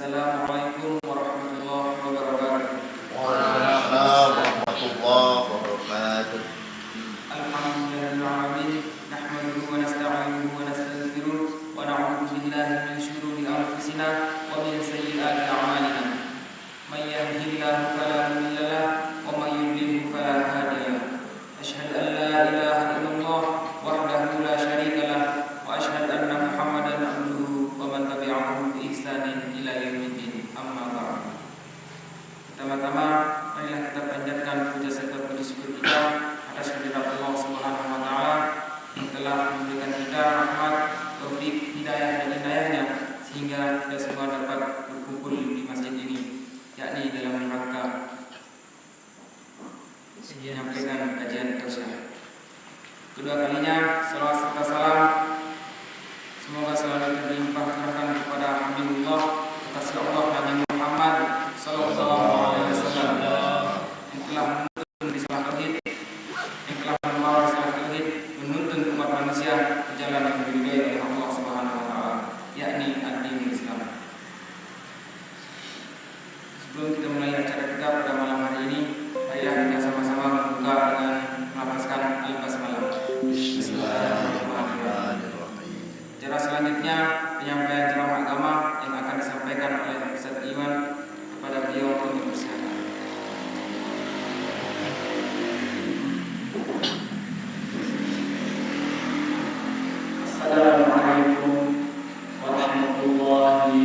Assalamualaikum warahmatullahi wabarakatuh. Waalaikumsalam warahmatullahi wabarakatuh. Alhamdulillahirabbil alamin, nahmaduhu wa nasta'inuhu wa nastaghfiruh wa na'udzu billahi min shururi anfusina wa min sayyiati a'malina. May yahdihillahu fala mudilla lahu wa may yudlil fala hadiya lahu. Asyhadu an la ilaha illallah wahdahu la syarika lahu wa asyhadu anna Muhammadan abduhu wa man tabi'ahu bi ihsanin ila yaumiddin. Amma ba'd. Pertama-tama, marilah kita panjatkan puja serta puji syukur kita atas kehadirat Allah Subhanahu wa taala yang telah memberikan kita rahmat, taufik, hidayah dan hidayahnya sehingga kita semua dapat berkumpul di masjid ini, yakni dalam rangka menyampaikan kajian tausiah. Kedua kalinya, salawat serta salam semoga selalu terlimpah curahkan kepada Habibullah kekasih Allah Nabi Muhammad sallallahu alaihi wasallam yang telah menuntun risalah tauhid, yang telah membawa risalah tauhid, menuntun umat manusia ke jalan yang diridhai oleh Allah Subhanahu wa taala, yakni ad-dinul Islam. Sebelum kita mulai acara kita pada malam hari ini, marilah kita sama-sama membuka dengan melafazkan al-basmalah. Bismillahirrahmanirrahim. Acara selanjutnya penyampaian ceramah agama yang akan disampaikan oleh Ustaz Iwan kepada beliau untuk bersilakan. Assalamualaikum warahmatullahi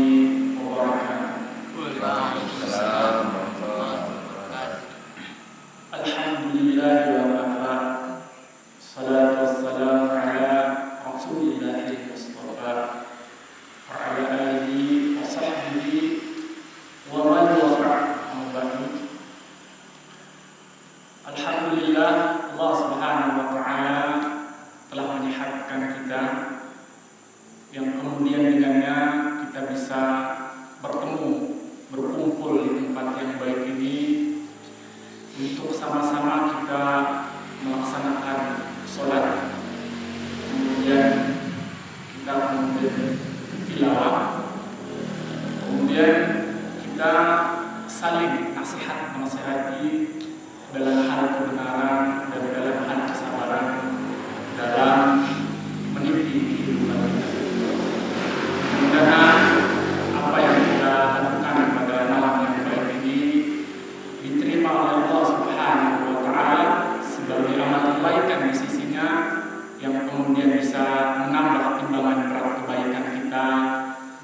wabarakatuh. Waalaikumsalam warahmatullahi wabarakatuh. Alhamdulillah wa kafa. Salatu wassalamu ala Rasulillahil Mustafa wa ala alihi wa sahbihi wa man wafa'a. Alhamdulillah, Allah Subhanahu wa taala telah menyehatkan kita yang kemudian dengannya kita bisa bertemu, berkumpul di tempat yang baik ini untuk sama-sama kita melaksanakan sholat, kemudian kita tilawah, kemudian kita saling nasihat-nasihati dalam hal kebenaran dan dalam hal kesabaran dalam meniti kehidupan kita. Mudah-mudahan apa yang kita lakukan pada malam yang baik ini diterima oleh Allah Subhanahu wa taala sebagai amal kebaikan di sisinya yang kemudian bisa menambah timbangan berat kebaikan kita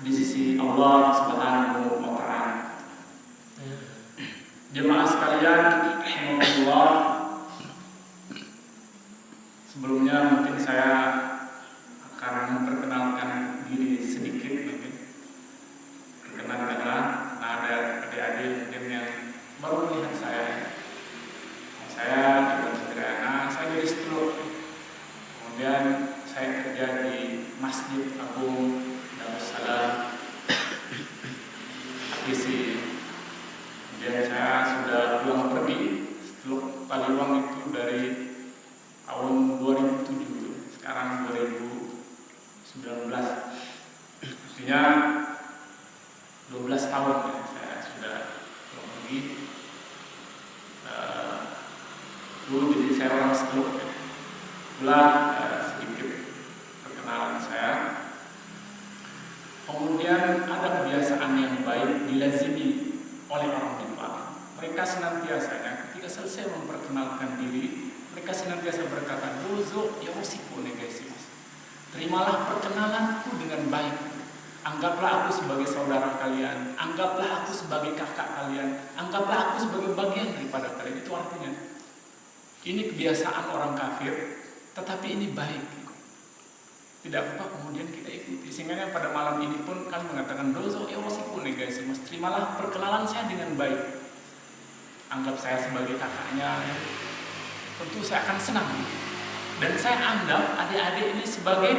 di sisi Allah Subhanahu wa taala. Jemaah sekalian rahimakumullah, sebelumnya mungkin saya akan memperkenalkan diri sedikit mungkin. Perkenalkanlah, ada adik-adik mungkin yang baru melihat saya. Saya juga sederhana, saya jadi struktur. Kemudian saya kerja di Masjid Agung Darussalam APC. Kemudian saya sudah pulang pergi setelah Taliwang itu dari tahun 2007, sekarang 2019. Artinya 12 tahun ya, saya sudah pulang pergi. Dulu jadi saya orang seteluk ya. Itulah sedikit perkenalan saya. Kemudian ada kebiasaan yang baik dilazimi oleh orang Jepang. Mereka senantiasa ketika selesai memperkenalkan diri, mereka senantiasa berkata, "Dozo yoroshiku onegaishimasu." Terimalah perkenalanku dengan baik. Anggaplah aku sebagai saudara kalian, anggaplah aku sebagai kakak kalian, anggaplah aku sebagai bagian daripada kalian. Itu artinya. Ini kebiasaan orang kafir, tetapi ini baik. Tidak apa kemudian kita ikuti. Sehingga pada malam ini pun kami mengatakan dozo yoroshiku onegaishimasu. Terimalah perkenalan saya dengan baik. Anggap saya sebagai kakaknya. Tentu saya akan senang. Dan saya anggap adik-adik ini sebagai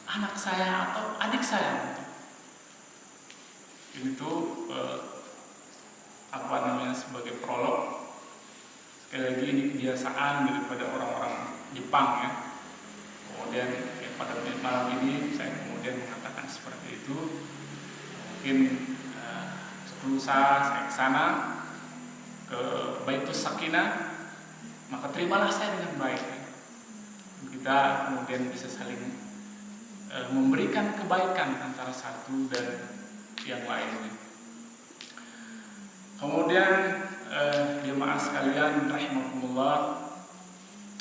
anak saya atau adik saya. Ini tuh sebagai prolog. Sekali lagi ini kebiasaan daripada orang-orang Jepang ya. Kemudian pada malam ini saya kemudian mengatakan seperti itu. Mungkin berusaha saya ke sana, ke Baitus Sakinah, maka terimalah saya dengan baik. Kita kemudian bisa saling memberikan kebaikan antara satu dan yang lainnya. Kemudian jemaah sekalian rahimakumullah,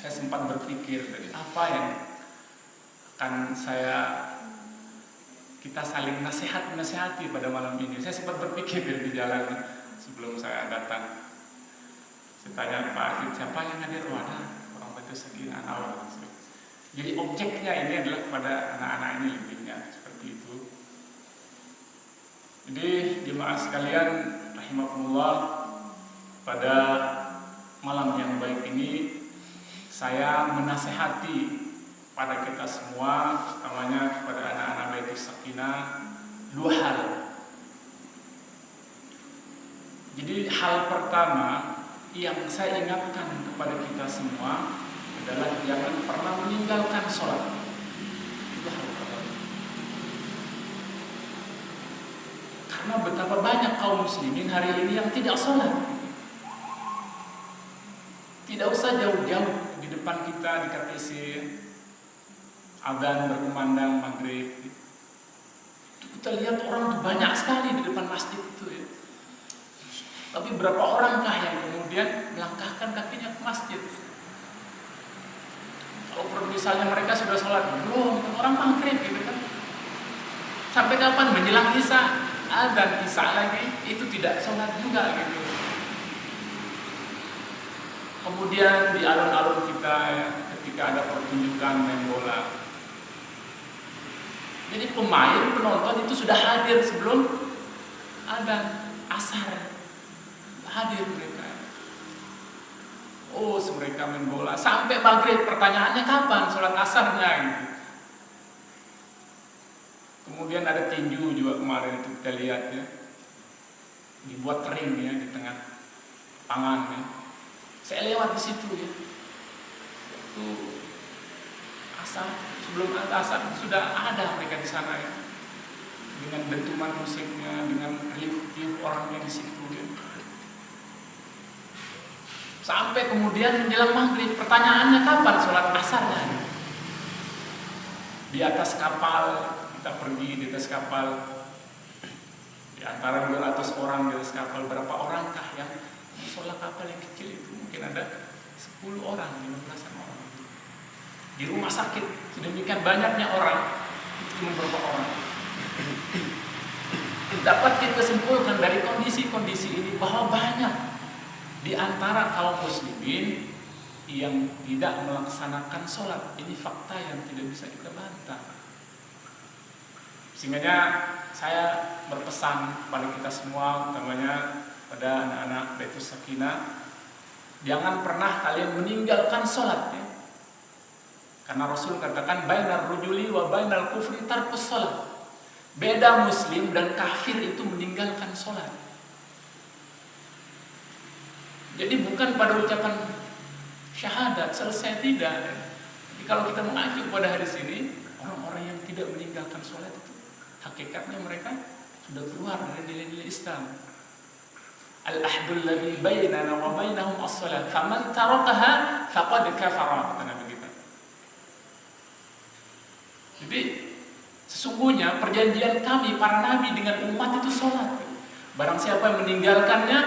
saya sempat berpikir dari apa yang akan kita saling nasihati pada malam ini. Saya sempat berpikir di jalan sebelum saya datang. Saya tanya Pak Adit, siapa yang hadir? Ada orang Baitus Sakinah awal. Jadi objeknya ini adalah kepada anak-anak ini lebihnya seperti itu. Jadi jemaah sekalian rahimakumullah, pada malam yang baik ini saya menasehati pada kita semua, utamanya kepada anak-anak Baitus Sakinah, dua hal. Jadi hal pertama yang saya ingatkan kepada kita semua adalah jangan pernah meninggalkan sholat. Itu hal pertama. Karena betapa banyak kaum muslimin hari ini yang tidak sholat. Tidak usah jauh-jauh, di depan kita di KTC adzan berkumandang maghrib, itu kita lihat orang tuh banyak sekali di depan masjid itu ya. Tapi berapa orangkah yang kemudian melangkahkan kakinya ke masjid? Kalau misalnya mereka sudah sholat belum, orang maghrib gitu kan. Sampai kapan? Menjelang isya, adzan isya lagi, itu tidak sholat juga gitu. Kemudian di alun-alun kita ya, ketika ada pertunjukan main bola, jadi pemain, penonton itu sudah hadir sebelum adzan asar, hadir mereka. Oh, mereka main bola sampai maghrib. Pertanyaannya kapan sholat asarnya? Gitu. Kemudian ada tinju juga kemarin itu kita lihat ya, dibuat ring ya di tengah lapangan ya. Saya lewat di situ ya. Itu asar, sebelum asar sudah ada mereka di sana ya. Dengan dentuman musiknya, dengan riuh-riuh orangnya di situ ya. Sampai kemudian menjelang maghrib, pertanyaannya kapan sholat asarnya? Di atas kapal, kita pergi di atas kapal, di antara 200 orang di atas kapal, berapa orangkah yang sholat kapal yang kecil itu? Mungkin ada 10 orang, 15 orang. Di rumah sakit, sedemikian banyaknya orang, itu cuma berapa orang. Dapat kita simpulkan dari kondisi-kondisi ini bahwa banyak di antara kaum muslimin yang tidak melaksanakan sholat. Ini fakta yang tidak bisa kita bantah. Sehingga saya berpesan pada kita semua, utamanya pada anak-anak Baitus Sakinah, jangan pernah kalian meninggalkan sholat ya. Karena Rasul katakan bainar rujuli wa bainal kufri tarkus sholat. Beda muslim dan kafir itu meninggalkan sholat. Jadi bukan pada ucapan syahadat selesai, tidak. Jadi kalau kita mengacu pada hadis ini, orang-orang yang tidak meninggalkan sholat itu hakikatnya mereka sudah keluar dari nilai-nilai Islam. Al-ahdul ladzi bainana wa bainahum as-shalah, faman tarakaha faqad kafara, kata Nabi kita. Jadi sesungguhnya perjanjian kami para nabi dengan umat itu sholat. Barang siapa yang meninggalkannya,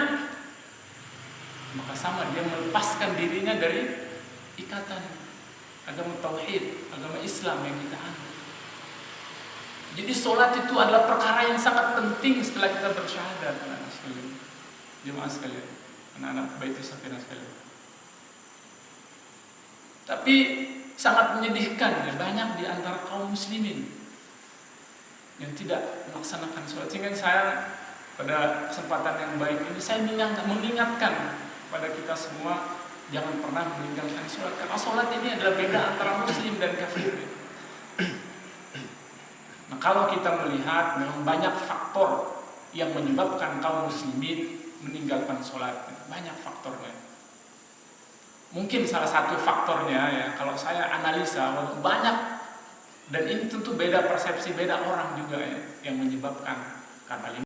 maka sama dia melepaskan dirinya dari ikatan agama tauhid, agama Islam yang kita anut. Jadi sholat itu adalah perkara yang sangat penting setelah kita bersyahadat, anak-anak sekalian, jemaah sekalian, anak-anak Baitus Sakinah sekalian. Tapi sangat menyedihkan ya, banyak di antara kaum muslimin yang tidak melaksanakan sholat. Sehingga saya pada kesempatan yang baik ini saya mengingatkan pada kita semua, jangan pernah meninggalkan sholat. Karena sholat ini adalah beda antara muslim dan kafir. Nah, kalau kita melihat memang banyak faktor yang menyebabkan kaum muslimin meninggalkan sholat, banyak faktornya. Mungkin salah satu faktornya ya, kalau saya analisa banyak, dan ini tentu beda persepsi, beda orang juga ya, yang menyebabkan. Karena